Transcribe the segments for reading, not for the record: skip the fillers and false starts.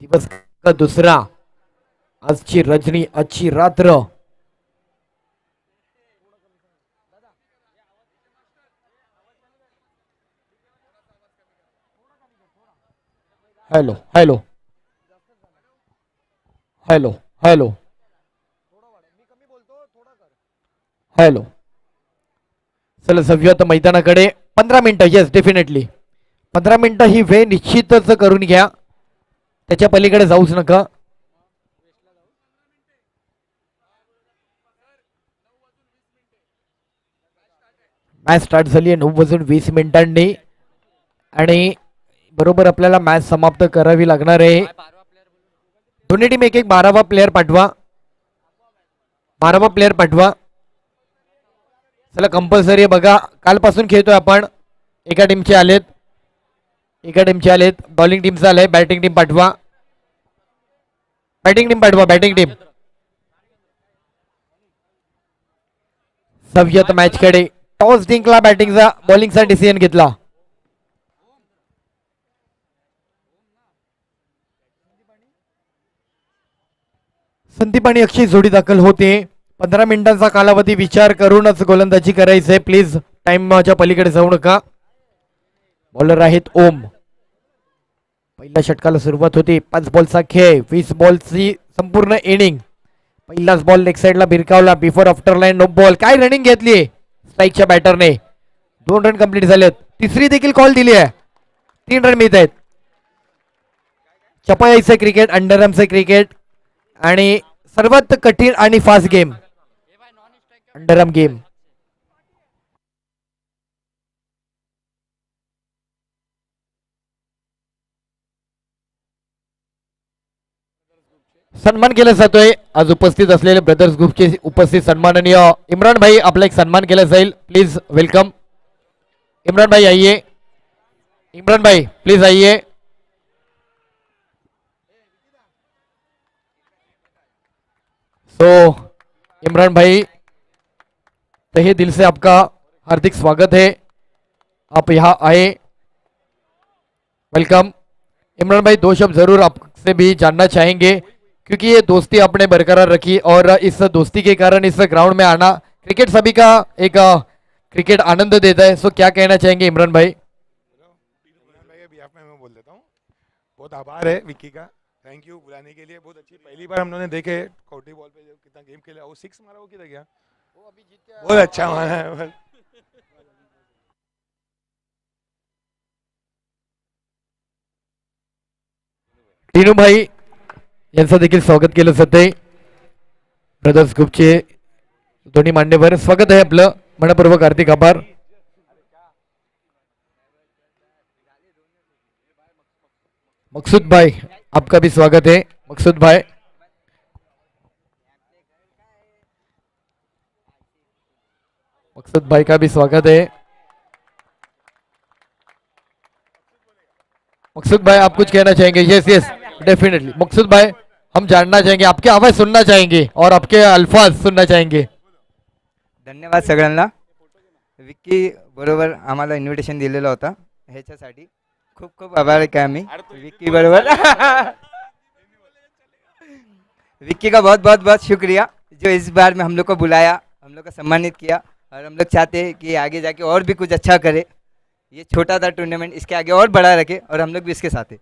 दिवस दुसरा, आजची रजनी, आजची रात्र. Hello hello hello hello hello. चला जाऊया आता मैदानाकडे. 15 मिनिटं, येस डेफिनेटली 15 मिनिटं ही वेळ निश्चितच करून घ्या, त्याच्या पलीकडे जाऊच नका. मॅच स्टार्ट झाली आहे 9:20 आणि बरोबर आपल्याला मॅच समाप्त करावी लागणार आहे. दोन्ही टीम एक एक 12वा प्लेअर पाठवा, 12वा प्लेअर पाठवा. चला कंपल्सरी बघा, कालपासून खेळतोय आपण. एका टीमचे आलेत, एका टीमचे आलेत. बॉलिंग टीमचा आलाय, बॅटिंग टीम पाठवा, बॅटिंग टीम पाठवा, बॅटिंग टीम. सव्यत मॅच कडे टॉस जिंकला, बॅटिंगचा बॉलिंगचा डिसिजन घेतला. संदीप आणि अक्षय जोडी दाखल होते. 15 मिनिटांचा कालावधी विचार करूनच गोलंदाजी करायचंय. प्लीज टाइमच्या पलीकडे जाऊ नका. बॉलर आहेत ओम. पहिल्या षटकाला सुरुवात होती. 5 बॉलचा खेळ, 20 बॉलची संपूर्ण इनिंग. पहिलाच बॉल लेग साइडला भिरकावला, before after line no ball. काय रनिंग घेतली स्ट्राईकच्या बॅटरने. 2 रन कंप्लीट झालेत. तिसरी देखील कॉल दिली आहे. 3 रन मिळत आहेत. चपाईचं क्रिकेट, अंडरआर्मचं क्रिकेट आणि सर्वात कठीण आणि फास्ट गेम अंडरआर्म गेम. सन्मान केला जातोय. आज उपस्थित असलेले ब्रदर्स ग्रुपचे उपस्थित सन्माननीय इम्रान भाई, आपला एक सन्मान केला जाईल. Please welcome. इमरान भाई आइए, इमरान भाई प्लीज आइए. सो इमरान भाई, तहे दिल से आपका हार्दिक स्वागत है. आप यहाँ आए, वेलकम. इमरान भाई 2 शब्द जरूर आपसे भी जानना चाहेंगे, क्योंकि ये दोस्ती आपने बरकरार रखी और इस दोस्ती के कारण इस ग्राउंड में आना, क्रिकेट सभी का एक क्रिकेट आनंद देता है. सो क्या कहना चाहेंगे इमरान भाई? मैं बोल देता हूँ, बहुत आभार है विक्की का. थैंक यू बुलाने के लिए. बहुत अच्छी पहली बार हम लोगों ने देखे कौटी बॉल पे कितना गेम खेला. वो 6 मारा, वो किधर गया, वो अभी जीत गया. बहुत अच्छा मारा है. टीनू भाई यांचं देखील स्वागत केलं जाते. ब्रदर्स ग्रुपचे दोन्ही मान्यवर, स्वागत आहे आपलं. मनपूर्वक हार्दिक आभार. मकसूद भाई, आपका भी स्वागत है. मकसूद भाई, मकसूद भाई का भी स्वागत है. मकसूद भाई आप कुछ कहना चाहेंगे? Yes yes definitely. मकसूद भाई, हम जानना चाहेंगे, आपकी आवाज सुनना चाहेंगे और आपके अल्फाज सुनना चाहेंगे. धन्यवाद सगळ्यांना. विक्की बरोबर आम्हाला इन्व्हिटेशन दिलेलं होतं ह्याच्यासाठी. खूप खूप आभार आहे आम्ही विक्की बरोबर. विक्की का बहुत बहुत बहुत शुक्रिया जो इस बार में हम लोग को बुलाया, हम लोग को सम्मानित किया. और हम लोग चाहते हैं कि आगे जाके और भी कुछ अच्छा करे. ये छोटा था टूर्नामेंट, इसके आगे और बड़ा रखे और हम लोग भी इसके साथ हैं.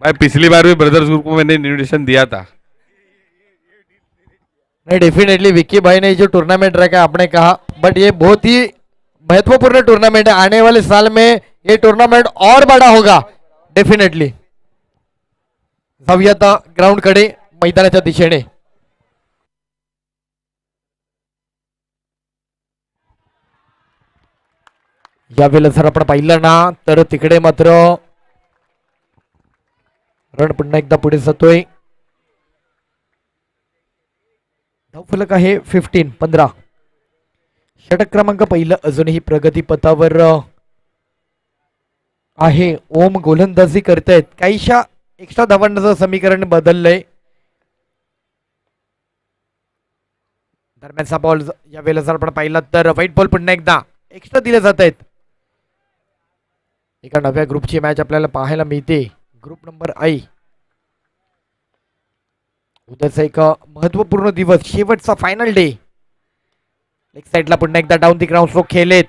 भाई पिछली बार भी ब्रदर्स ग्रुप को मैंने इन्विटेशन दिया था. नहीं डेफिनेटली विक्की भाई ने जो टूर्नामेंट रखा आपने कहा, बट ये बहुत ही महत्वपूर्ण टूर्नामेंट है. आने वाले साल में ये टूर्नामेंट और बड़ा होगा डेफिनेटली. जाऊया आता ग्राउंड कडे, मैदानाच्या दिशेने. यावेळेला जर आपण पाहिलं ना, तर तिकडे मात्र रन पुन्हा एकदा पुढे जातोय. धावफलक आहे 15. षटक क्रमांक पहिलं अजूनही प्रगती पथावर आहे. ओम गोलंदाजी करतायत. काहीशा एक्स्ट्रा धावांचं समीकरण बदललंय. दरम्यानचा बॉल यावेळेला जर आपण पाहिला तर व्हाईट बॉल पुन्हा एकदा एक्स्ट्रा दिले जात आहेत. एका नव्या ग्रुपची मॅच आपल्याला पाहायला मिळते. ग्रुप नंबर आई उद्याचा एक महत्वपूर्ण दिवस, शेवटचा फायनल डे. लेग साईडला पुन्हा एकदा डाऊन दी ग्राउंड स्ट्रोक खेळलेत.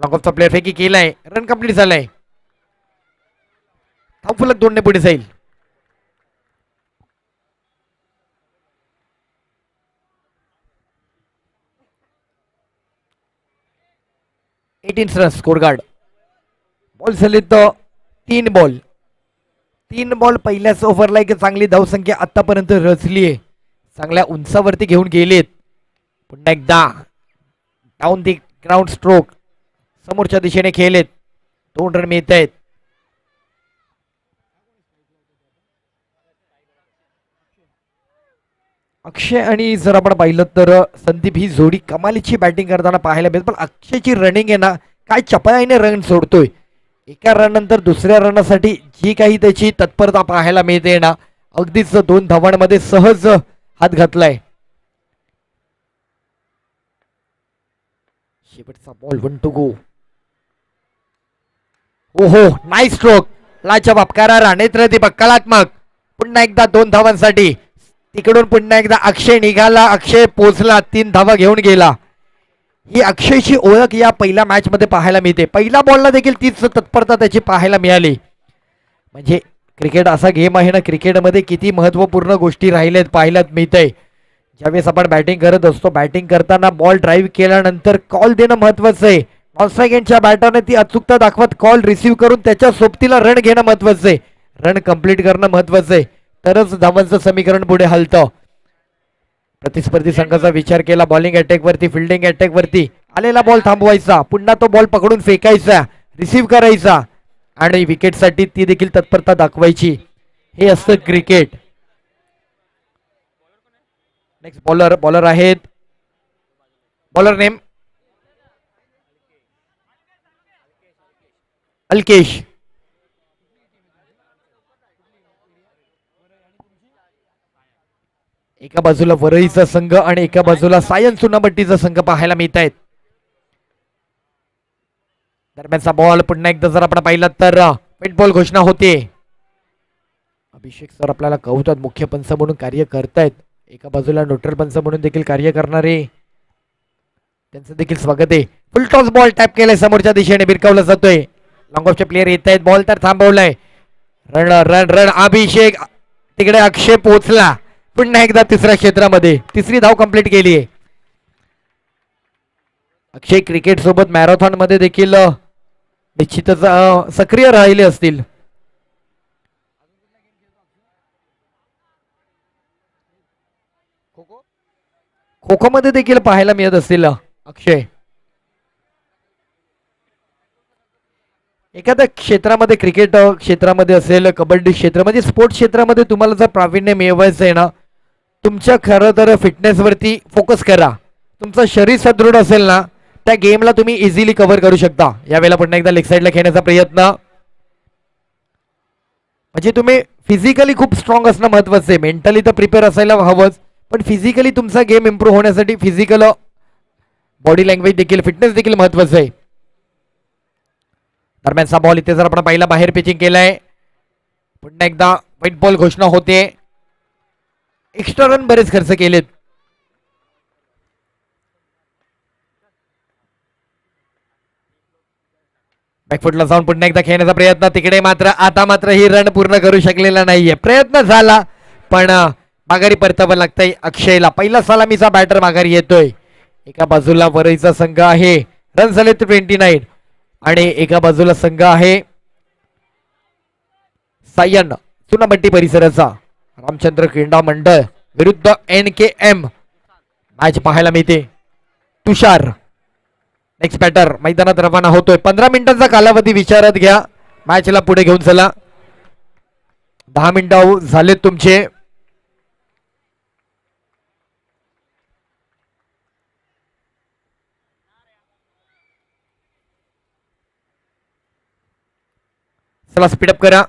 लॉंग ऑफचा प्लेअर फेकी केलाय, रन कंप्लीट झालाय. धावफलक 2 ने पुढे जाईल. 18 रन स्कोर गार्ड. बॉल झालेत 3 बॉल पहिल्याच ओव्हरला एक चांगली धावसंख्या आतापर्यंत रचली आहे. चांगल्या उंचावरती घेऊन गेलेत. पुन्हा एकदा डाऊन दी ग्राउंड स्ट्रोक समोरच्या दिशेने खेळलेत. 2 रन मिळत आहेत. अक्षय आणि जर आपण पाहिलं तर संदीप ही जोडी कमालीची बॅटिंग करताना पाहायला मिळेल. पण अक्षयची रनिंग आहे ना, काय चपळाईने रन सोडतोय. एका रन नंतर दुसऱ्या रनासाठी जी काही त्याची तत्परता पाहायला मिळते ना, अगदीच 2 धावांमध्ये सहज हात घातलाय. शेवटचा बॉल 1 टू गो. ओहो, नाईस स्ट्रोक, लाजवाब करारा, नेत्रदीपक, कलात्मक. पुन्हा एकदा 2 धावांसाठी तिकडून पुन्हा एकदा अक्षय निघाला, अक्षय पोचला, 3 धावा घेऊन गेला. ही अक्षयची ओळख या पहिल्या मॅच मध्ये पाहायला मिळते. पहिल्या बॉलला देखील तीच तत्परता त्याची पाहायला मिळाली. म्हणजे क्रिकेट असा गेम आहे ना, क्रिकेटमध्ये किती महत्वपूर्ण गोष्टी राहिल्यात पाहायला मिळतंय. ज्यावेळेस आपण बॅटिंग करत असतो, बॅटिंग करताना बॉल ड्राईव्ह केल्यानंतर कॉल देणं महत्वाचं आहे. नॉनस्ट्राईक एंडच्या बॅटरने ती अचूकता दाखवत कॉल रिसीव्ह करून त्याच्या सोबतीला रन घेणं महत्वाचं आहे. रन कंप्लीट करणं महत्वाचं आहे, तरच धावांचं समीकरण पुढे हलतं. प्रतिस्पर्धी संघाचा विचार केला. बॉलिंग अटॅक वरती, फिल्डिंग अटॅक वरती आलेला बॉल थांबवायचा, पुन्हा तो बॉल पकडून फेकायचा, रिसीव्ह करायचा आणि विकेटसाठी ती देखील तत्परता दाखवायची. हे असतं क्रिकेट. नेक्स्ट बॉलर आहेत. Bowler name Alkesh. एका बाजूला वरईचा संघ आणि एका बाजूला सायन चुनाभट्टीचा संघ पाहायला मिळत आहेत. दरम्यानचा बॉल पुन्हा एकदा जर आपण पाहिलं तर पेट बॉल घोषणा होते. अभिषेक सर आपल्याला कौतुक मुख्य पंच म्हणून कार्य करतायत. एका बाजूला न्यूट्रल पंच म्हणून देखील कार्य करणारे, त्यांचं देखील स्वागत आहे. फुल टॉस बॉल टॅप केलाय, समोरच्या दिशेने भिरकावला जातोय. लॉंग ऑफचे प्लेयर येत आहेत. बॉल तर थांबवलाय. रन रन रन अभिषेक, तिकडे अक्षय पोहोचला. पुन्हा एकदा तिसऱ्या क्षेत्रामध्ये 3री धाव कंप्लीट केली आहे. अक्षय क्रिकेट सोबत मॅरेथॉन मध्ये देखील निश्चितच सक्रिय राहिले असतील. खो खो मध्ये देखील पाहायला मिळत असतील अक्षय. एखाद्या क्षेत्रामध्ये, क्रिकेट क्षेत्रामध्ये असेल, कबड्डी क्षेत्र म्हणजे स्पोर्ट्स क्षेत्रामध्ये तुम्हाला जर प्रावीण्य मिळवायचं आहे ना, तुमच्या खरं तर फिटनेस वरती फोकस करा. तुमचं शरीर सदृढ असेल ना, त्या गेमला तुम्ही इझिली कव्हर करू शकता. यावेळेला पुन्हा एकदा लेग साईडला खेळण्याचा प्रयत्न. म्हणजे तुम्ही फिजिकली खूप स्ट्रॉंग असणं महत्वाचं आहे. मेंटली तर प्रिपेअर असायला हवंच, पण फिजिकली तुमचा गेम इम्प्रूव्ह होण्यासाठी फिजिकल बॉडी लँग्वेज देखील, फिटनेस देखील महत्वाचं आहे. दरम्यानचा बॉल इथे जर आपण पहिला बाहेर पिचिंग केलाय. पुन्हा एकदा व्हाईट बॉल घोषणा होते. एक्स्ट्रा रन बरेच खर्च केलेत. बॅकफुटला जाऊन पुन्हा एकदा खेळण्याचा प्रयत्न. तिकडे मात्र आता मात्र ही रन पूर्ण करू शकलेला नाहीये. प्रयत्न झाला पण माघारी परतावं लागतंय अक्षयला. पहिला सलामीचा बॅटर माघारी येतोय. एका बाजूला वरईचा संघ आहे, रन झाले 29 आणि एका बाजूला संघ आहे सायन चुनाभट्टी परिसराचा रामचंद्र क्रीडा मंडळ विरुद्ध NKM. मॅच पाहायला मिळते. तुषार नेक्स्ट बॅटर मैदानात रवाना होतोय. 15 मिनिटांचा कालावधी विचारात घ्या. मॅचला पुढे घेऊन चला. 10 मिनिटं झालेत तुमचे. चला स्पीडअप करा.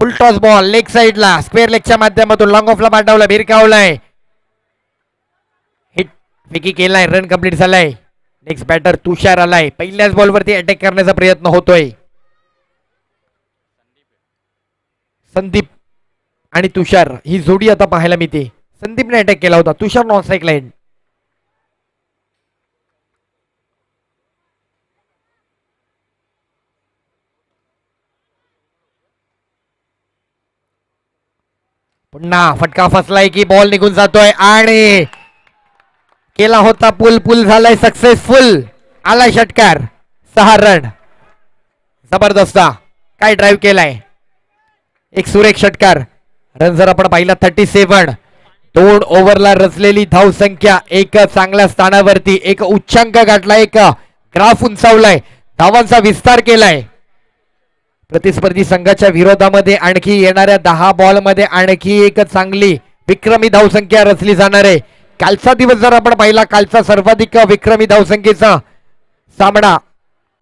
फुल टॉस बॉल लेग साइडला, स्क्वेअर लेगच्या माध्यमातून लॉंग ऑफला पाठवला, भिरकावलाय, हिट फेकी केलाय, रन कंप्लीट झालाय. नेक्स्ट बॅटर तुषार आलाय. पहिल्याच बॉलवरती अटॅक करण्याचा प्रयत्न होतोय. संदीप आणि तुषार ही जोडी आता पाहायला मिळते. संदीपने अटॅक केला होता, तुषार नॉन स्ट्राईक लाईन. पुन्हा फटका फसलाय की बॉल निघून जातोय आणि केला होता पुल झालाय सक्सेसफुल. आलाय षटकार. 6 रन. जबरदस्त काय ड्राईव्ह केलाय. एक सुरेख षटकार. रन जर आपण पाहिला 37. 2 ओव्हरला रचलेली धाव संख्या एक चांगल्या स्थानावरती, एक उच्चांक गाठला, एक ग्राफ उंचावलाय, धावांचा विस्तार केलाय. प्रतिस्पर्धी संघाच्या विरोधामध्ये आणखी येणाऱ्या 10 बॉल मध्ये आणखी एक चांगली विक्रमी धावसंख्या रचली जाणार आहे. कालचा दिवस जर आपण पाहिला, कालचा सर्वाधिक विक्रमी धावसंख्येचा सामना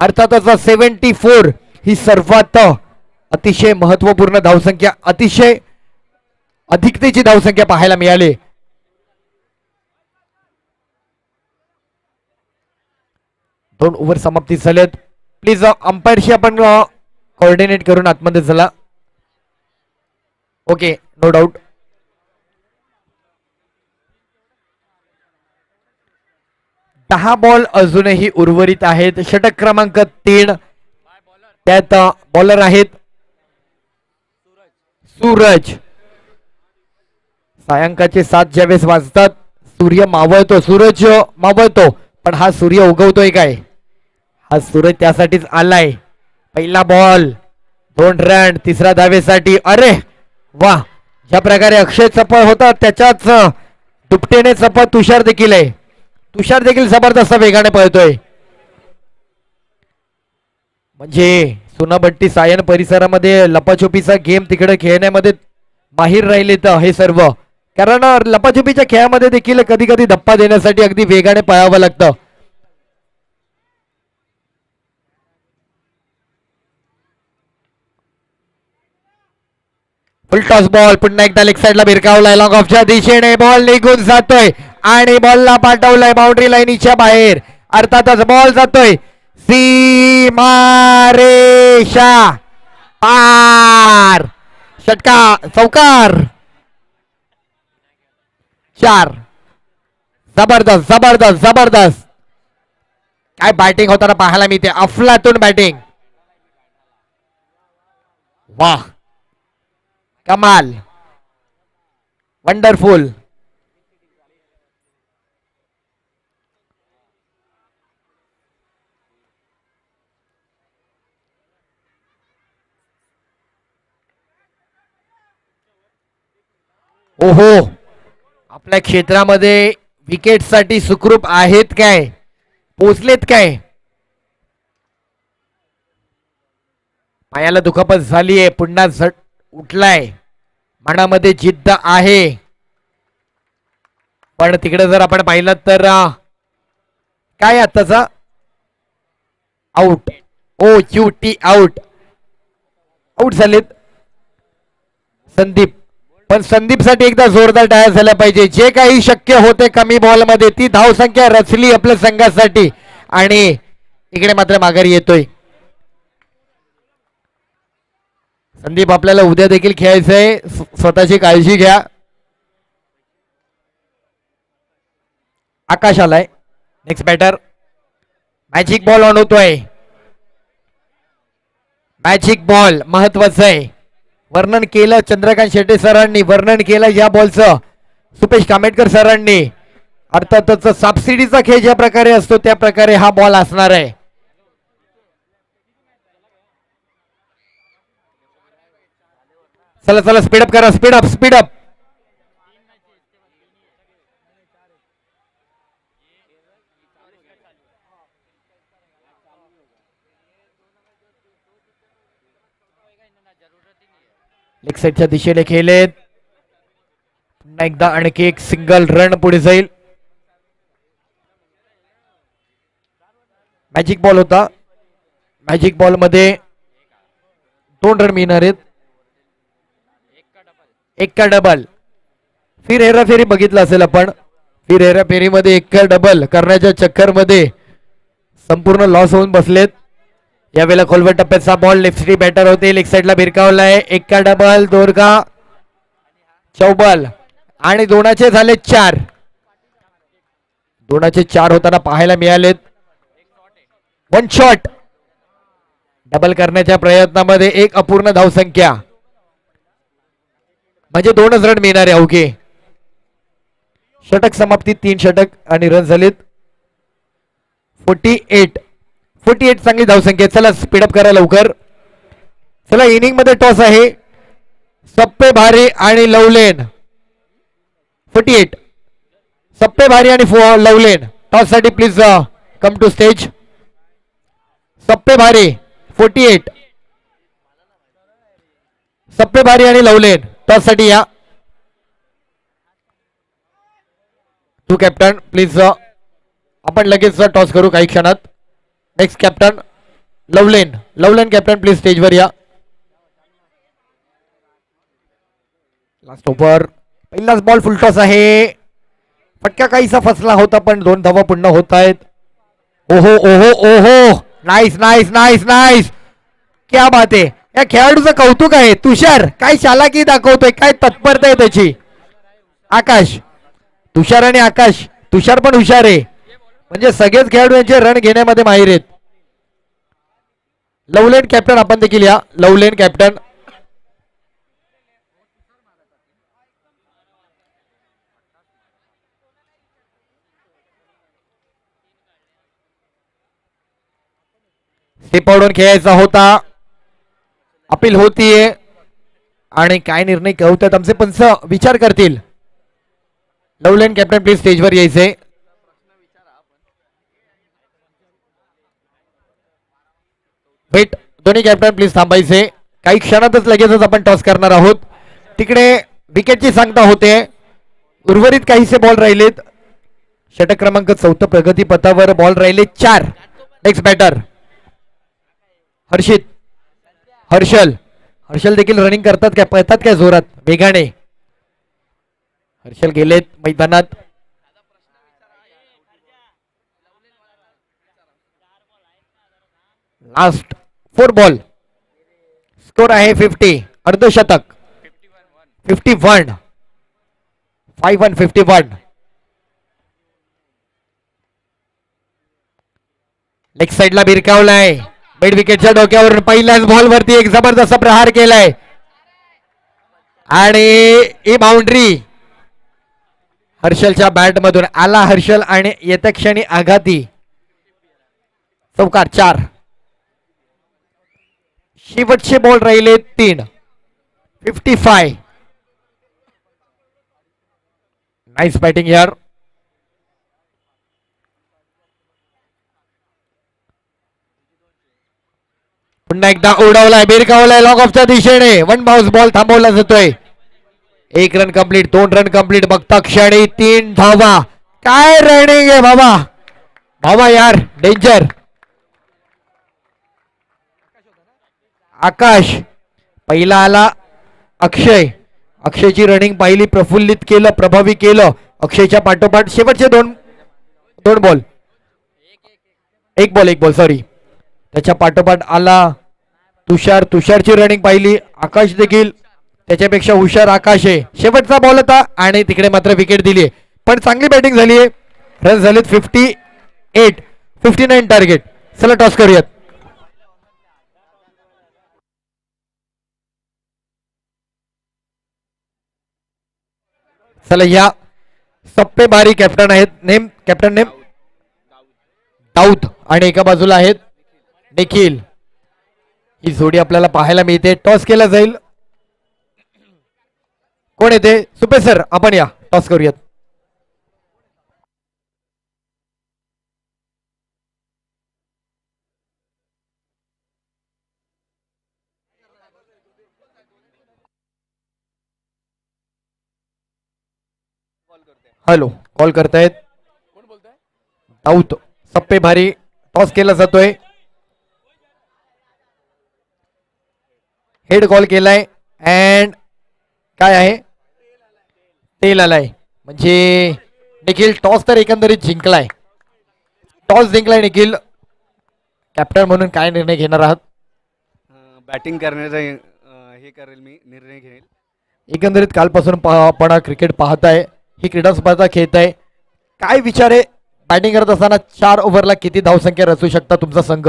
अर्थातच 74 ही सर्वात अतिशय महत्वपूर्ण धावसंख्या, अतिशय अधिकतेची धावसंख्या पाहायला मिळाली. दोन ओव्हर समाप्ती झालेत. प्लीज अंपायरशी आपण कोऑर्डिनेट करून आतमध्ये चला. Okay, no doubt. दहा बॉल अजूनही उर्वरित आहेत. षटक क्रमांक 3. त्यात बॉलर आहेत सूरज. सायंकाळचे 7 ज्यावेळेस वाजतात सूर्य मावळतो, सूरज मावळतो, पण हा सूर्य उगवतोय काय? हा सूरज त्यासाठीच आलाय. पहिला बॉल 2 रन, तिसऱ्या धावेसाठी. अरे वा, ज्या प्रकारे अक्षय चपळ होता त्याच्याच दुपटेने चपळ तुषार देखील आहे. तुषार देखील जबरदस्त वेगाने पळतोय. म्हणजे सोनाबट्टी सायन परिसरामध्ये लपाछुपीचा गेम तिकडे खेळण्यामध्ये माहीर राहिले तर हे सर्व, कारण लपाछुपीच्या खेळामध्ये देखील कधी कधी धप्पा देण्यासाठी अगदी वेगाने पळावं लागतं. फुल टॉस बॉल पुन्हा एकदा लेग साइडला भिरकावलाय. लॉंग ऑफच्या दिशेने बॉल निघून जातोय आणि बॉलला पाठवलाय बाउंड्री लाईनीच्या बाहेर. अर्थातच बॉल जातोय सीमारेषा पार. षटकार, चौकार. 4. जबरदस्त जबरदस्त जबरदस्त. काय बॅटिंग होताना पाहायला मिळते. अफलातून बॅटिंग. वाह, कमाल, वंडरफुल. ओहो, आपल्या क्षेत्रामध्ये विकेट साठी सुखरूप आहेत काय, पोचलेत काय? पायाला दुखापत झालीये, पुन्हा झट उठलाय, मनामध्ये जिद्द आहे. पण तिकडे जर आपण पाहिलं तर काय आताचा आउट, OUT आउट, आउट झालेत संदीप. पण संदीप साठी एकदा जोरदार टाळ्या झाल्या पाहिजे. जे काही शक्य होते कमी बॉल मध्ये ती धाव संख्या रचली आपल्या संघासाठी आणि इकडे मात्र माघारी येतोय. संदीप, आपल्याला उद्या देखील खेळायचंय, स्वतःची काळजी घ्या. आकाश आलाय. Next batter. Magic ball on होतोय. मॅजिक बॉल महत्वाचं आहे. वर्णन केलं चंद्रकांत शेट्टे सरांनी, वर्णन केलं या बॉलचं सुपेश कामेटकर सरांनी. अर्थातच सबसिडीचा खेळ ज्या प्रकारे असतो त्या प्रकारे हा बॉल असणार आहे. चला चला, स्पीडअप करा, स्पीडअप स्पीडअप. लेग साइडच्या दिशेने खेळलेत. पुन्हा एकदा आणखी एक सिंगल रन पुढे जाईल. मॅजिक बॉल होता. मॅजिक बॉल मध्ये 2 रन मिळणार आहेत. एक का डबल. फिर हेराफेरी बघितलं असेल आपण. फिर हेराफेरीमध्ये एक का डबल करण्याच्या चक्कर मध्ये संपूर्ण लॉस होऊन बसलेत. यावेळेला खोलवर टप्प्याचा बॉल लेफ्ट बॅटर होते. लेग साईडला भिरकावलाय. एक्का डबल, दोरगा चौबल आणि दोनाचे झाले 4. दोनाचे 4 होताना पाहायला मिळालेत. वन शॉट डबल करण्याच्या प्रयत्नामध्ये एक अपूर्ण धावसंख्या, म्हणजे 2च रन मिळणारे अवघे. षटक समाप्ती 3 षटक आणि रन झालेत 48 चांगली धावसंख्या. चला स्पीडअप करा लवकर. चला इनिंग मध्ये टॉस आहे. सप्पे भारी आणि लवलेन. 48 सप्पे भारी आणि लवलेन टॉस साठी प्लीज कम टू स्टेज. सप्पे भारी 48, सप्पे भारी आणि लवलेन टॉस साठी या. Two captain please. आपण लगेच टॉस करू काही क्षणात. नेक्स्ट कॅप्टन लवलेन कॅप्टन प्लीज स्टेजवर या. लास्ट ओव्हर पहिलाच बॉल फुल टॉस आहे. फटका काहीसा फसला होता पण 2 धावा पुन्हा होत आहेत. ओहो ओहो ओहो, नाईस नाईस नाईस नाईस, क्या बात आहे. या खेळाडूचं कौतुक आहे. तुषार काय चालाकी दाखवतोय, काय तत्परता आहे त्याची. आकाश, तुषार आणि आकाश. तुषार पण हुशार आहे, म्हणजे सगळेच खेळाडू यांचे रन घेण्यामध्ये माहिर आहेत. लवलेन कॅप्टन आपण देखील या. लवलेन कॅप्टन. स्टेप खेळायचा होता. अपील होतीये आणि काय निर्णय कळवतात आमचे पंच विचार करतील. लवलेन कॅप्टन प्लीज स्टेजवर यायचे. वेट, दोन्ही कॅप्टन प्लीज थांबायचे. काही क्षणातच लगेचच आपण टॉस करणार आहोत. तिकडे विकेटची सांगता होते. उर्वरित काहीसे बॉल राहिलेत. षटक क्रमांक 4 प्रगती पथावर बॉल राहिले 4. नेक्स्ट बॅटर हर्षल देखील रनिंग करतात काय, पळतात काय जोरात वेगाने. हर्षल गेलेत मैदानात. Last 4 ball. स्कोर आहे 50. अर्धशतक 51. 51. लेग साइडला भिरकावलाय. मिड विकेटच्या डोक्यावरून पहिल्याच बॉल वरती एक जबरदस्त प्रहार केलाय आणि ही बाउंड्री हर्षलच्या बॅट मधून आला. हर्षल आणि येत्या क्षणी आघाती. चौकार 4. शेवटचे बॉल राहिले 3. 55. नाईस बॅटिंग यार. पुन्हा एकदा उडवलाय, भिरकावलाय लॉग ऑफच्या दिशेने. 1 बाउन्स बॉल थांबवला जातोय. 1 रन कंप्लीट, 2 रन कंप्लीट. बघता क्षणी 3 धावा. काय रनिंग आहे बाबा यार, डेंजर. आकाश पहिला आला. अक्षयची रनिंग पाहिली, प्रफुल्लित केलं, प्रभावी केलं. अक्षयच्या पाठोपाठ शेवटचे दोन बॉल, एक बॉल सॉरी. त्याच्या पाठोपाठ आला तुषारची रनिंग पाहिली. आकाश देखील त्याच्यापेक्षा हुशार आकाश आहे. शेवटचा बॉल होता आणि तिकडे मात्र विकेट दिली. पण चांगली बॅटिंग झाली आहे. रन झालेत 58. 59 टार्गेट. चला टॉस करूयात. चला या. सप्पे भारी कॅप्टन आहेत. कॅप्टन नेम दाऊद आणि एका बाजूला आहेत निखिल. ही जोडी आपल्याला पाहायला मिळते. टॉस केला जाईल. कोण येते? सुपे सर आपण या. टॉस करूयात. हॅलो, कॉल करतायत दाऊद. सप्पे भारी. टॉस केला जातोय. हेड कॉल केलाय अँड काय आहे, तेल आलाय. म्हणजे निखिल टॉस तर एकंदरीत जिंकलाय. टॉस जिंकलाय निखिल. कॅप्टन म्हणून काय निर्णय घेणार आहात? बॅटिंग करण्याचा हे करेल, मी निर्णय घेईल. एकंदरीत कालपासून आपण क्रिकेट पाहताय, ही क्रीडा स्पर्धा खेळताय, काय विचार आहे बॅटिंग करत असताना 4 ओव्हरला किती धावसंख्या रचू शकता तुमचा संघ?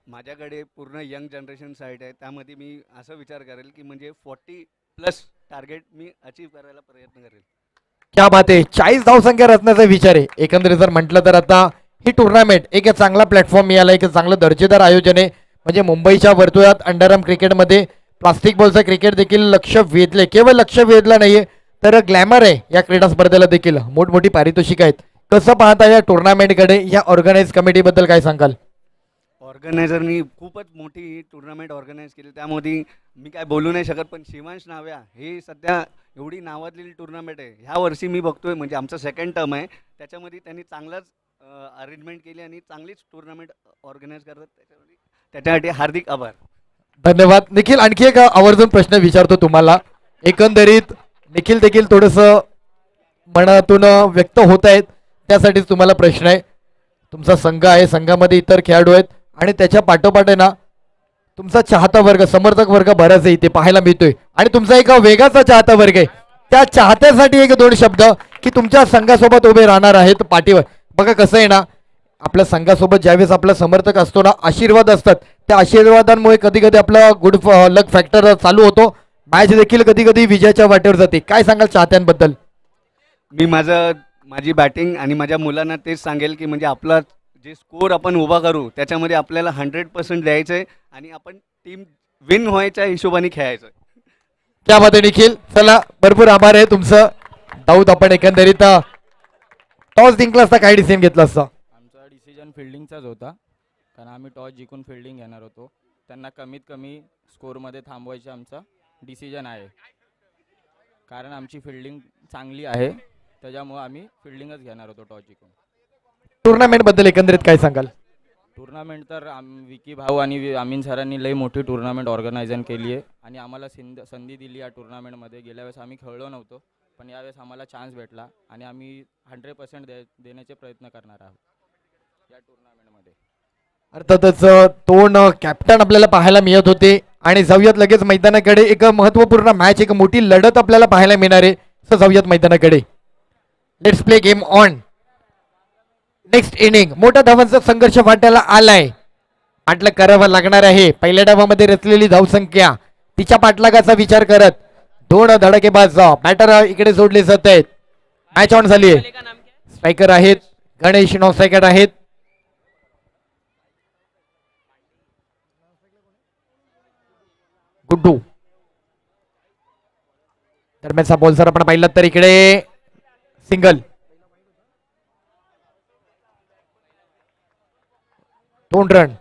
माझ्याकडे पूर्ण यंग जनरेशन साईड आहे, त्यामध्ये मी असं विचार करेल की म्हणजे 40+ टार्गेट मी अचीव करायला प्रयत्न करेल. क्या बात आहे, 40 धावसंख्या रचण्याचा विचार आहे. एकंदरीत जर म्हटलं तर आता ही टुर्नामेंट एक चांगला प्लॅटफॉर्म मिळाला, एक चांगलं दर्जेदार आयोजन आहे. म्हणजे मुंबईच्या वर्तुळात अंडरआर्म क्रिकेटमध्ये प्लास्टिक बॉलचं क्रिकेट देखील लक्ष वेधले, केवळ लक्ष वेधलं नाहीये तर ग्लॅमर आहे या क्रीडा स्पर्धेला देखील, मोठमोठी पारितोषिक आहेत. कसं पाहता या टुर्नामेंटकडे, या ऑर्गनाईज कमिटीबद्दल काय सांगाल? ऑर्गनायझरनी खूपच मोठी टुर्नामेंट ऑर्गनाईज केली, त्यामध्ये मी काय बोलू नाही शकत. पण शिवांश नाव्या हे सध्या एवढी नावाजलेली टुर्नामेंट आहे, ह्या वर्षी मी बघतोय म्हणजे आमचं सेकंड टर्म आहे, त्याच्यामध्ये त्यांनी चांगलंच अरेंजमेंट केली आणि चांगलीच टुर्नामेंट ऑर्गनाईज करतात, त्याच्यासाठी हार्दिक आभार. धन्यवाद. निखिल, आणखी एक आवर्जून प्रश्न विचारतो तुम्हाला. एकंदरीत निखिल देखील थोडंसं मनातून व्यक्त होत आहेत, त्यासाठीच तुम्हाला प्रश्न आहे. तुमचा संघ आहे, संघामध्ये इतर खेळाडू आहेत आणि त्याच्या पाठोपाठ आहे ना तुमचा चाहता वर्ग, समर्थक वर्ग बराच आहे इथे पाहायला मिळतोय आणि तुमचा एक वेगळाचा चाहता वर्ग आहे. त्या चाहत्यासाठी 1-2 शब्द की तुमच्या संघासोबत उभे राहणार आहेत पाठीवर. बघा कसं आहे ना, आपल्या संघासोबत ज्यावेळेस आपला समर्थक असतो ना, आशीर्वाद असतात, त्या आशीर्वादांमुळे कधी कधी आपला गुड लक फॅक्टर चालू होतो, मॅच देखील कधी कधी विजयाच्या वाटेवर जाते. काय सांगाल चाहत्यांबद्दल? मी माझी बॅटिंग आणि माझ्या मुलांना तेच सांगेल की म्हणजे आपला जे स्कोर आपण उभा करू त्याच्यामध्ये आपल्याला 100% द्यायचं आहे आणि आपण टीम विन व्हायच्या हिशोबाने खेळायचं. क्या बात आहे निखिल, चला भरपूर आभार आहे तुमचं. दाऊद, आपण एकंदरीत टॉस जिंकला असता काय डिसिजन घेतला असता? आमचा डिसिजन फिल्डिंगचाच होता, कारण आम्ही टॉस जिंकून फिल्डिंग घेणार होतो. त्यांना कमीत कमी स्कोरमध्ये थांबवायचे आमचा डिसिजन आहे, कारण आमची फिल्डिंग चांगली आहे, त्याच्यामुळे आम्ही फिल्डिंगच घेणार होतो टॉस जिंकून. टुर्नामेंटबद्दल एकंदरीत काय सांगाल? टुर्नामेंट तर विकी भाऊ आणि अमीन सरांनी लई मोठी टुर्नामेंट ऑर्गनायझन केली आहे आणि आम्हाला संधी दिली या टुर्नामेंटमध्ये. गेल्या वेळेस आम्ही खेळलो नव्हतो, पण यावेळेस आम्हाला चान्स भेटला आणि आम्ही 100% देण्याचे प्रयत्न करणार आहोत या टुर्नामेंटमध्ये. अर्थातच तोंड कॅप्टन आपल्याला पाहायला मिळत होते आणि जाऊयात लगेच मैदानाकडे. एक महत्वपूर्ण मॅच, एक मोठी लढत आपल्याला पाहायला मिळणार आहे. सो जाऊयात मैदानाकडे. Let's play game on. Next inning, मोठा धावांचा संघर्ष वाटायला आलाय, पाठलाग करावा लागणार आहे. पहिल्या डावामध्ये रचलेली धावसंख्या, तिच्या पाठलागाचा विचार करत 2 धडाकेबाज बॅटर इकडे सोडले जात आहेत. मॅच ऑन झाली आहे. स्ट्रायकर आहेत गणेश, नॉन स्ट्रायकर आहेत गुड्डू. दरम्यानचा बॉल जर आपण पाहिलं तर इकडे सिंगल, 2 रन.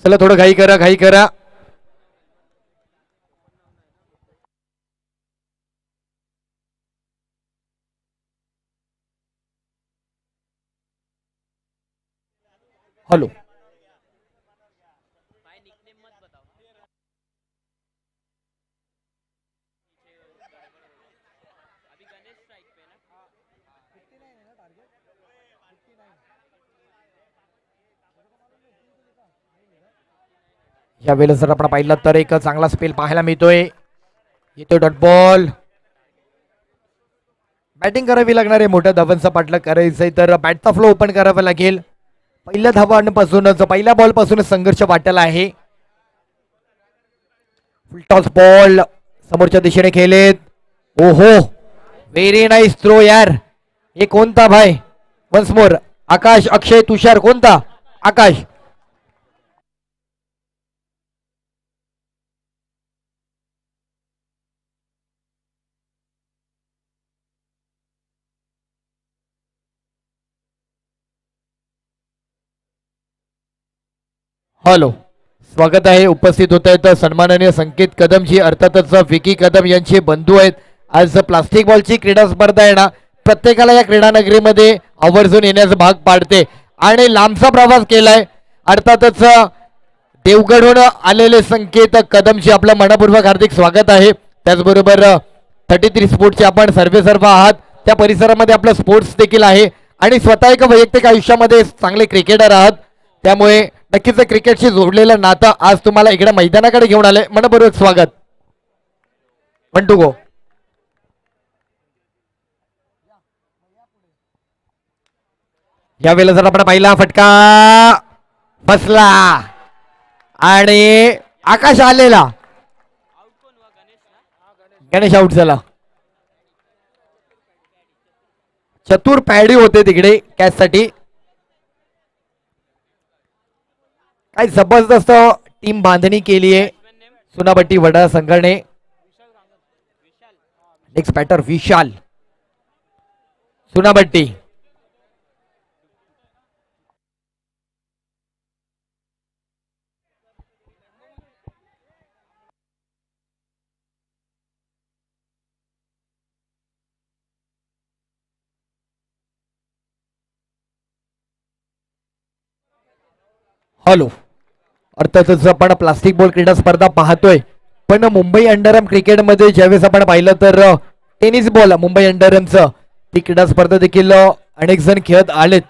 चला थोडं घाई करा, घाई करा. हॅलो, या वेळेला जर आपण पाहिलं तर एक चांगला स्पेल पाहायला मिळतोय. येतोय डॉट बॉल. बॅटिंग करावी लागणार आहे, मोठ्या धावांचा पाठलाग करायचंय तर बॅटचा फ्लो ओपन करावा लागेल. पहिल्या धावांपासूनच, पहिल्या बॉल पासूनच संघर्ष वाटायला आहे. फुल टॉस बॉल समोरच्या दिशेने खेळलेत. ओहो, व्हेरी नाईस थ्रो यार. हे कोणता भाई? Once more. आकाश, अक्षय, तुषार, कोणता? आकाश. हॅलो, स्वागत आहे. उपस्थित होत आहेत सन्माननीय संकेत कदमजी, अर्थातच विकी कदम यांचे बंधू आहेत. आज प्लास्टिक बॉलची क्रीडा स्पर्धा आहे ना, प्रत्येकाला या क्रीडा नगरीमध्ये आवर्जून येण्याचा भाग पाडते आणि लांबचा प्रवास केलाय. अर्थातच देवगडहून आलेले संकेत कदमजी, आपलं मनपूर्वक हार्दिक स्वागत आहे. त्याचबरोबर 33 स्पोर्टचे आपण सर्वे आहात, त्या परिसरामध्ये आपलं स्पोर्ट्स देखील आहे आणि स्वतः एक वैयक्तिक आयुष्यामध्ये चांगले क्रिकेटर आहात, त्यामुळे नक्कीच क्रिकेटशी जोडलेलं नातं आज तुम्हाला इकडे मैदानाकडे घेऊन आलंय. मनपूर्वक स्वागत. 1 to go. यावेळेला जर आपण पाहिला फटका बसला आणि आकाश आलेला, गणेश आउट झाला. चतुर पॅडी होते तिकडे कॅच साठी. काय जबरदस्त टीम बांधणी केली आहे सुनाबट्टी वडा संघाने. नेक्स्ट बॅटर विशाल सुनाबट्टी. हॅलो, अर्थातच आपण प्लास्टिक बॉल क्रीडा स्पर्धा पाहतोय, पण मुंबई अंडरआर्म क्रिकेटमध्ये ज्यावेळेस आपण पाहिलं तर टेनिस बॉल मुंबई अंडरआर्मचं ती क्रीडा स्पर्धा देखील अनेक जण खेळत आलेत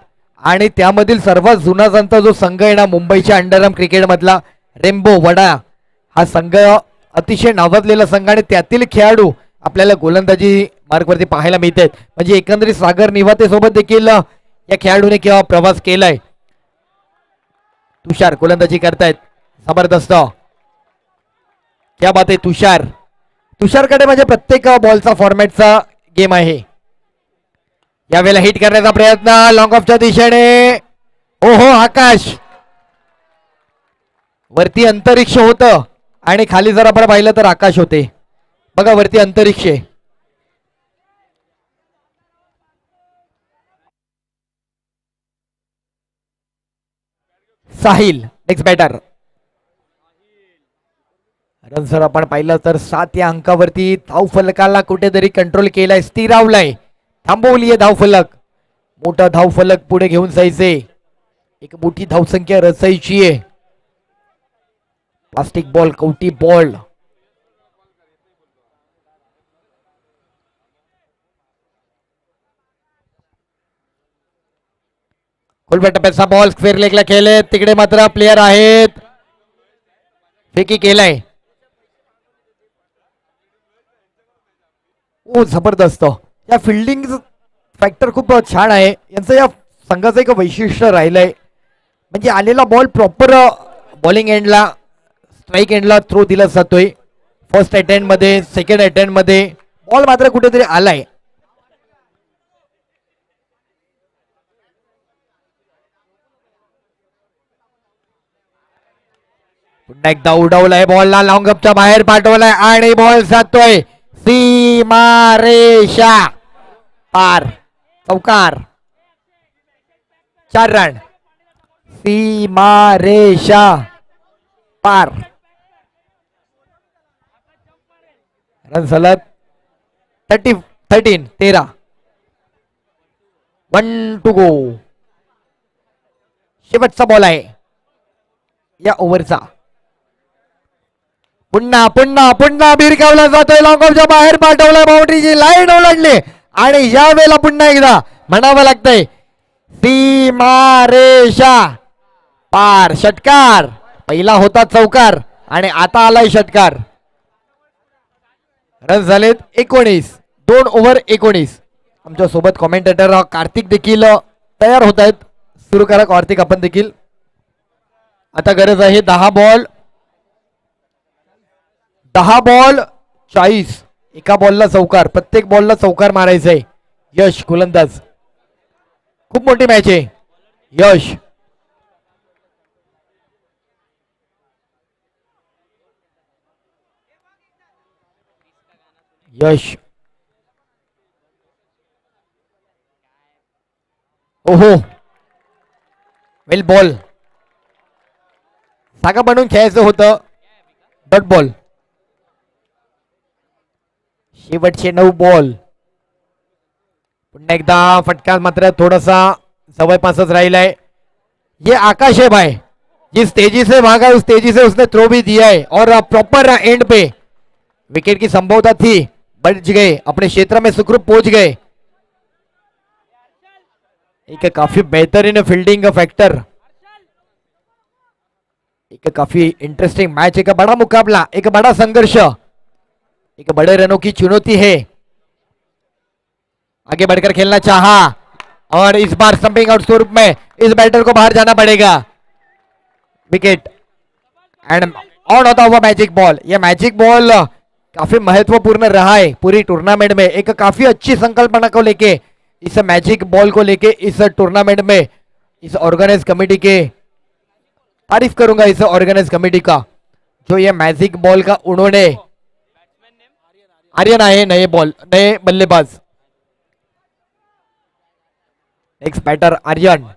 आणि त्यामधील सर्वात जुना जाणता जो संघ आहे ना मुंबईच्या अंडरआर्म क्रिकेटमधला रेम्बो वडा, हा संघ अतिशय नावाजलेला संघ आणि त्यातील खेळाडू आपल्याला गोलंदाजी मार्गवरती पाहायला मिळतात. म्हणजे एकंदरीत सागर निवाते सोबत देखील या खेळाडूने किंवा प्रवास केलाय. तुषार गोलंदाजी करतायत, जबरदस्त, क्या बात आहे. तुषारकडे म्हणजे प्रत्येक बॉलचा फॉर्मॅटचा गेम आहे. यावेळेला हिट करण्याचा प्रयत्न लॉंग ऑफच्या दिशेने. ओहो, आकाश. वरती अंतरिक्ष होतं आणि खाली जर आपण पाहिलं तर आकाश होते. बघा, वरती अंतरिक्ष आहे. Sahil next batter. रन जर आपण पाहिलं तर 7 या अंकावरती धाव फलकाला कुठेतरी कंट्रोल केलाय, स्थिरावलाय, थांबवली आहे धाव फलक. मोठा धाव फलक पुढे घेऊन जायचे, एक मोठी धावसंख्या रचायची आहे. प्लास्टिक बॉल, कवटी बॉल. खोलव्या टप्प्याचा बॉल स्क्वेअर लेगला खेळले, तिकडे मात्र प्लेयर आहेत. फेकी केलाय. ओ जबरदस्त, या फिल्डिंग फॅक्टर खूप छान आहे यांचं. या संघाचं एक वैशिष्ट्य राहिलंय म्हणजे आलेला बॉल प्रॉपर बॉलिंग एंडला, स्ट्राईक एंडला थ्रो दिला जातोय. फर्स्ट अटेम्प्ट मध्ये, सेकंड अटेम्प्ट मध्ये बॉल मात्र कुठेतरी आलाय. पुन्हा एकदा उडवलाय बॉलला, लॉंग अपच्या बाहेर पाठवलाय आणि बॉल जातोय सीमारेषा पार. चौकार, 4 रन. सीमारेषा पार. रन झालं 13. 1 to go. शेवटचा बॉल आहे या ओव्हरचा. पुन्हा पुन्हा पुन्हा भिरकावला जातोय, लॉंग ऑफच्या बाहेर पाठवलाय, बाउंड्रीची लाईन ओलांडली आणि या वेळेला पुन्हा एकदा म्हणावं लागतंय सीमारेषा पार. षटकार. पहिला होता चौकार आणि आता आलाय षटकार. रन झालेत 19. 2 ओव्हर 19. आमच्या सोबत कॉमेंटेटर कार्तिक देखील तयार होत आहेत. सुरू करा कार्तिक, आपण देखील. आता गरज आहे 10 बॉल 40. एका बॉलला चौकार, प्रत्येक बॉलला चौकार मारायचा आहे. यश गोलंदाज. खूप मोठी मॅच आहे. यश ओहो, वेल बॉल. जागा बनवून खेळायचं होतं. Dot ball. शेवटचे 9 बॉल. पुन्हा एकदा फटका मात्र थोडासा जवळपासच राहिलाय. ये आकाश है भाई, जिस तेजी से भागा उस तेजी से उसने थ्रो भी दिया है और प्रॉपर एंड पे विकेट की संभावना थी, बच गए, अपने क्षेत्र में सुखरूप पहुंच गए. एक काफी बेहतरीन फील्डिंग फैक्टर, एक काफी इंटरेस्टिंग मैच, एक बड़ा मुकाबला, एक बड़ा संघर्ष, एक बड़े रनों की चुनौती है। आगे बढ़कर खेलना चाहा और इस बार स्टंपिंग आउट स्वरूप में इस बैटर को बाहर जाना पड़ेगा। विकेट एंड ऑन होता हुआ मैजिक बॉल। यह मैजिक बॉल काफी महत्वपूर्ण रहा है पूरी टूर्नामेंट में। एक काफी अच्छी संकल्पना को लेके, इस मैजिक बॉल को लेके इस टूर्नामेंट में इस ऑर्गेनाइज कमेटी के तारीफ करूंगा, इस ऑर्गेनाइज कमेटी का, जो ये मैजिक बॉल का उन्होंने, आर्यन आए नए बल्लेबाज। Next batter Aryan.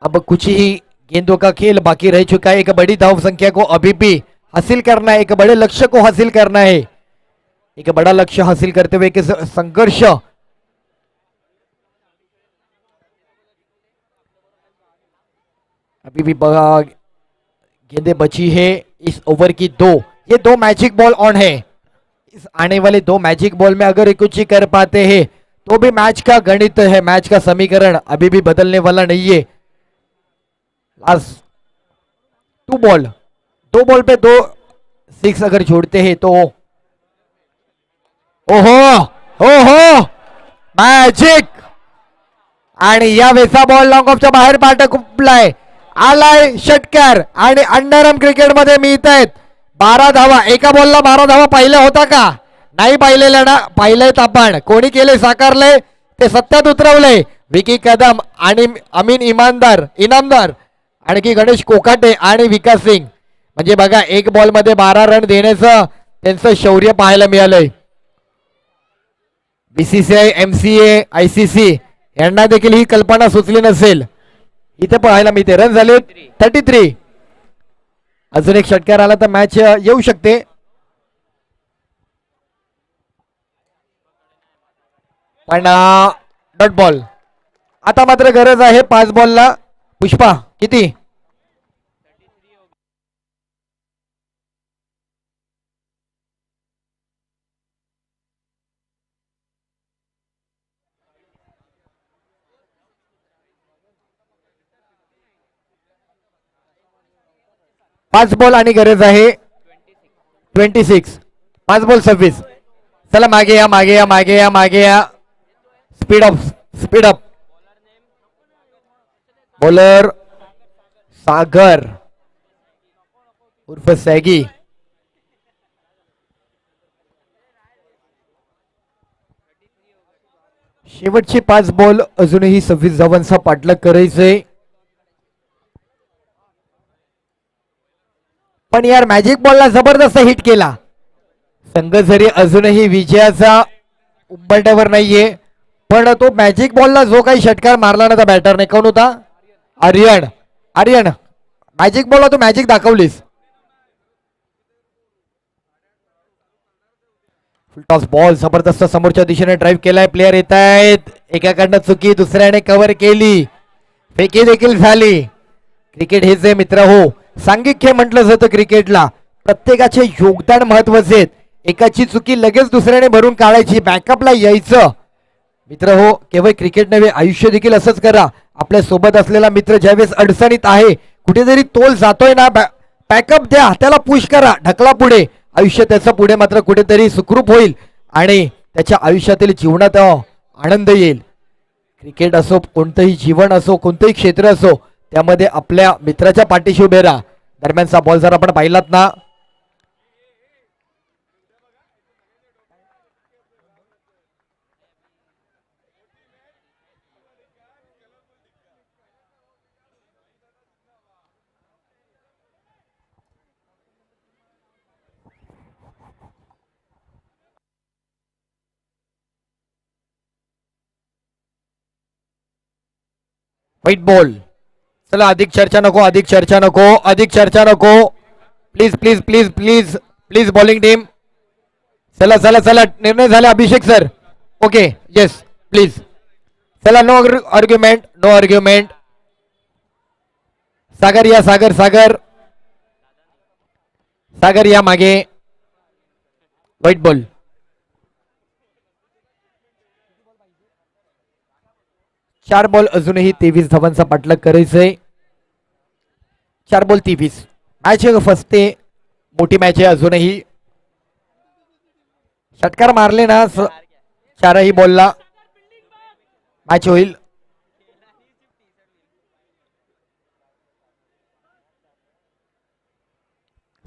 अब कुछ ही गेंदों का खेल बाकी रह चुका है। एक बड़ी धाव संख्या को अभी भी हासिल करना है, एक बड़े लक्ष्य को हासिल करना है। एक बड़ा लक्ष्य हासिल करते हुए एक संघर्ष, अभी भी गेंदें बची है इस ओवर की 2। ये 2 मैजिक बॉल ऑन है। इस आने वाले 2 मैजिक बॉल में अगर कुछ ही कर पाते हैं तो भी मैच का गणित है, मैच का समीकरण अभी भी बदलने वाला नहीं है। लास्ट 2 बॉल पे 2 6 अगर छोड़ते हैं तो ओहो ओहो मॅजिक, आणि या वेसा बॉल लॉंग ऑफच्या बाहेर पाठकलाय, आलाय षटकार आणि अंडरआर्म क्रिकेट मध्ये मिळत आहेत 12 धावा। एका बॉलला 12 धावा पाहिल्या होता का? नाही पाहिलेल्या ना, पाहिलेत आपण। कोणी केले, साकारले, ते सत्यात उतरवले। विकी कदम आणि अमीन इनामदार, आणखी गणेश कोकाटे आणि विकास सिंग। म्हणजे बघा, एक बॉल मध्ये 12 रन देण्याचं त्यांचं शौर्य पाहायला मिळालंय। बीसीसीआय, एमसीए, आयसीसी यांना देखील ही कल्पना सुचली नसेल। इथे पाहायला मिळते रन झाले 33। अजून एक षटकार आला तर मॅच येऊ शकते। पण डॉट बॉल। आता मात्र गरज आहे 5 बॉलला। पुष्पा किती? पाच बॉल आणि गरज आहे 26। 5 बॉल 26। चला मागे या, मागे या, मागे या, मागे या। Speed up. बॉलर सागर उर्फ सैगी। शेवटचे 5 बॉल, अजूनही 26 धावांचा पाठलाग करायचंय। पण यार मॅजिक बॉलला जबरदस्त हिट केला। संघ जरी अजूनही विजयाचा उंबरठ्यावर नाहीये, पण तो मॅजिक बॉलला जो काही षटकार मारला ना त्या बॅटरने, कोण होता? आर्यन। मॅजिक बॉलला तू मॅजिक दाखवलीस। फुल टॉस बॉल जबरदस्त समोरच्या दिशेने ड्राईव्ह केलाय। प्लेयर येत आहेत, एकाकडनं चुकी दुसऱ्याने कव्हर केली, फेकी देखील झाली। क्रिकेट हे जे मित्र हो, सांघिक म्हटलं जातं क्रिकेटला। प्रत्येकाचे योगदान महत्वाचे आहेत। एकाची चुकी लगेच दुसऱ्याने भरून काढायची, बॅकअपला यायचं। मित्र हो, केवळ क्रिकेट नव्हे, आयुष्य देखील असंच करा। आपल्या सोबत असलेला मित्र ज्यावेळेस अडचणीत आहे, कुठेतरी तोल जातोय ना, बॅकअप द्या, त्याला पुश करा, ढकला पुढे। आयुष्य त्याचं पुढे मात्र कुठेतरी सुखरूप होईल आणि त्याच्या आयुष्यातील जीवनात आनंद येईल। क्रिकेट असो, कोणतंही जीवन असो, कोणतंही क्षेत्र असो, त्यामध्ये आपल्या मित्राच्या पाठीशी उभे राहा। दरम्यानचा बॉल जर आपण पाहिलात ना, व्हाईट बॉल। चला अधिक चर्चा नको, please please please please please bowling team. चला चला चला, निर्णय झाला अभिषेक सर। Okay yes please. चला नो आर्ग्युमेंट। सागर या, सागर या मागे। White ball. 4 बॉल अजूनही 23 धावांचा पाठलाग करायचंय. 4 बॉल 23. मॅच फसते, मोठी मॅच आहे अजूनही. षटकार मारले ना चारही बॉलला मॅच होईल.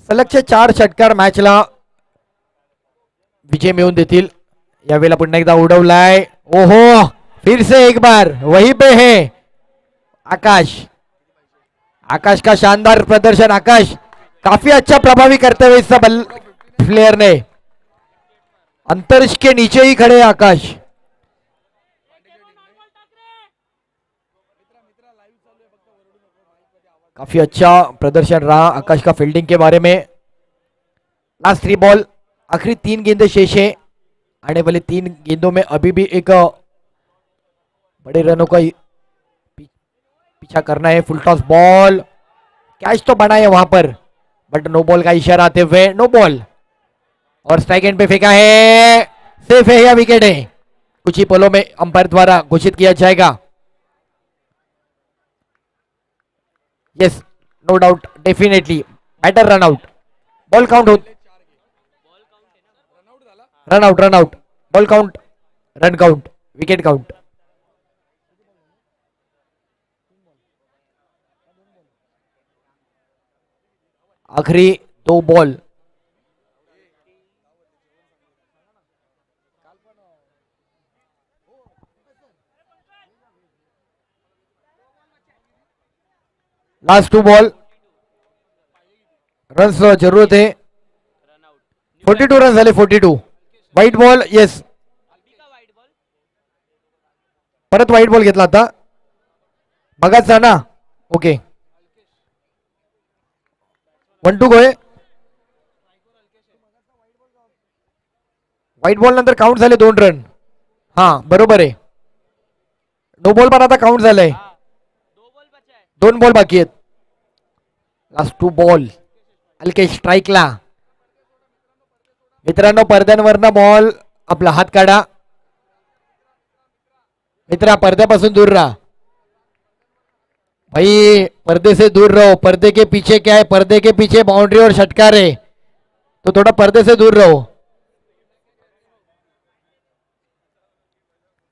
सलगचे 4 षटकार मॅचला विजय मिळवून देतील. यावेळेला पुन्हा एकदा उडवलाय. ओहो, फिर से एक बार वही पे है आकाश. आकाश का शानदार प्रदर्शन. आकाश काफी अच्छा प्रभावी करते हुए इस बल प्लेयर ने. अंतरिक्ष के नीचे ही खड़े आकाश. काफी अच्छा प्रदर्शन रहा आकाश का फील्डिंग के बारे में. लास्ट 3 बॉल, आखिरी 3 गेंदें शेष है. आने वाले 3 गेंदों में अभी भी एक बड़े रनों का पीछा करना है. फुल टॉस बॉल, कैच तो बना है वहां पर, बट नो बॉल का इशारा आते हुए नो बॉल. और स्ट्राइक एंड पे फेंका है. सेफ है या विकेट है, कुछ ही पलों में अंपायर द्वारा घोषित किया जाएगा. Yes, no doubt, definitely batter run out. Ball count हो, run out, run out. Ball count, run count, wicket count. आखिरी 2 बॉल. Last 2 ball. रन्स जरूरत है. 42 रन झाले. 42. White ball. येस, परत व्हाईट बॉल घेतला आता मगाचा ना. ओके, 1-2 गोळे. व्हाईट बॉल नंतर काउंट झाले 2 रन. हा बरोबर आहे. नो बॉल पण आता काउंट झालाय. 2 बॉल बाकी आहेत. Last 2 ball. हलके स्ट्राईकला. मित्रांनो, पडद्यांवरनं बॉल आपला हात काढा. मित्रा, पर्द्यापासून दूर रहा भाई, पर्दे से दूर रहो. पर्दे के पीछे क्या है, पर्दे के पीछे बाउंड्री और षटकार है, तो थोड़ा पर्दे से दूर रहो.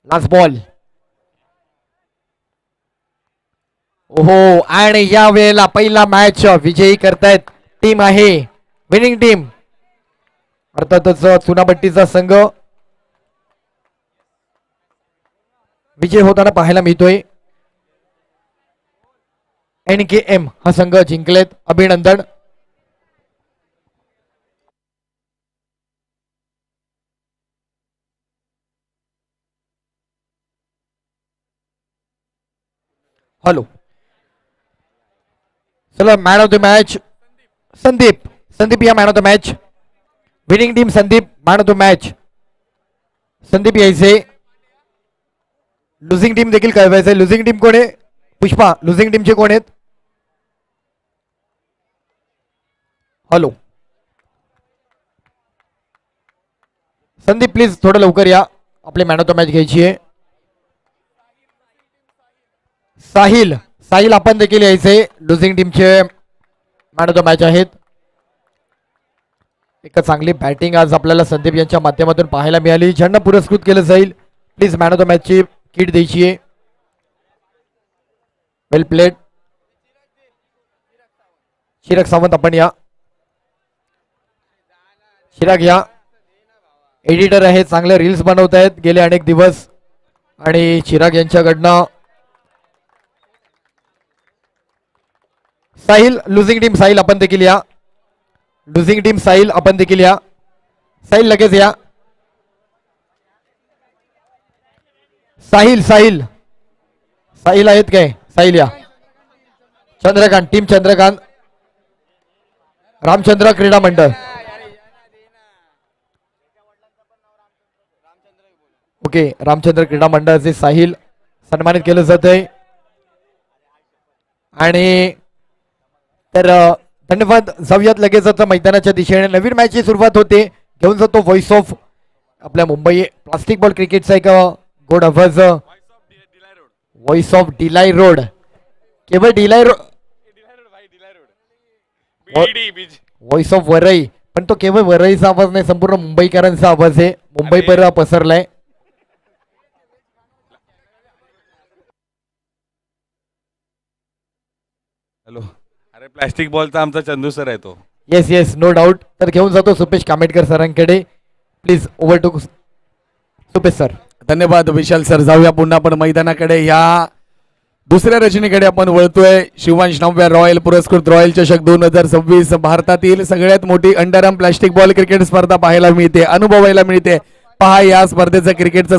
Last ball. ओहो, आणि या वेळेला पहिला मॅच विजयी करतायत टीम आहे विनिंग टीम, अर्थातच चुनाभट्टीचा संघ विजय होताना पाहायला मिळतोय. NKM हा संघ जिंकलेत. अभिनंदन. हॅलो, चला, man of the match Sandeep. Sandeep या man of the match. Winning team Sandeep, man of the match Sandeep यायचे. लुझिंग टीम देखील कळवायचे. लुझिंग टीम कोण आहे? पुष्पा, लुझिंग टीमचे कोण आहेत? हॅलो संदीप, प्लीज थोडं लवकर या, आपले मॅन ऑफ द मॅच घ्यायची आहे. साहिल, साहिल आपण देखील यायचे. लुझिंग टीमचे मॅन ऑफ द मॅच आहेत. एक चांगली बॅटिंग आज आपल्याला संदीप यांच्या माध्यमातून पाहायला मिळाली. ज्यांना पुरस्कृत केलं जाईल प्लीज मॅन ऑफ द मॅचची किट द्यायची आहे. वेल प्लेड. चिराग सावंत आपण या. चिराग या, एडिटर आहे, चांगले रील्स बनवत आहेत गेले अनेक दिवस, आणि चिराग यांच्याकडनं साहिल, लुझिंग टीम साहिल आपण देखील या. लुझिंग टीम साहिल आपण देखील या. साहिल लगेच या. साहिल, साहिल, साहिल आहेत काय? साहिल या. चंद्रकांत, टीम चंद्रकांत, रामचंद्र क्रीडा मंडळ. ओके, रामचंद्र क्रीडा मंडळाचे साहिल सन्मानित केलं जात आहे. आणि तर धन्यवाद. जाऊयात लगेचच मैदानाच्या दिशेने. नवीन मॅचची सुरुवात होते. घेऊन जातो व्हॉइस ऑफ आपल्या मुंबई प्लास्टिक बॉल क्रिकेटचा एक गोड आवाज. व्हॉइस ऑफ डिलाय रोड, केवळ डिलाय रोड, व्हॉइस ऑफ वरई, पण तो केवळ वरईचा आवाज नाही, संपूर्ण मुंबईकरांचा आवाज आहे. मुंबईपर पसरलाय. हॅलो, अरे प्लॅस्टिक बॉलचा आमचा चंदू सर आहे तो. Yes yes, no doubt. तर घेऊन जातो सुपेश कामेटकर सरांकडे. Please over to Supesh sir. धन्यवाद विशाल सर. जाऊया पुन्हा आपण मैदानाकडे. या दुसऱ्या रचनेकडे आपण वळतोय. शिवांश नवव्या रॉयल पुरस्कृत रॉयल चषक 2026 भारतातील सगळ्यात मोठी अंडरआर्म प्लास्टिक बॉल क्रिकेट स्पर्धा पाहायला मिळते, अनुभवायला मिळते. पहा या स्पर्धेचं क्रिकेटचं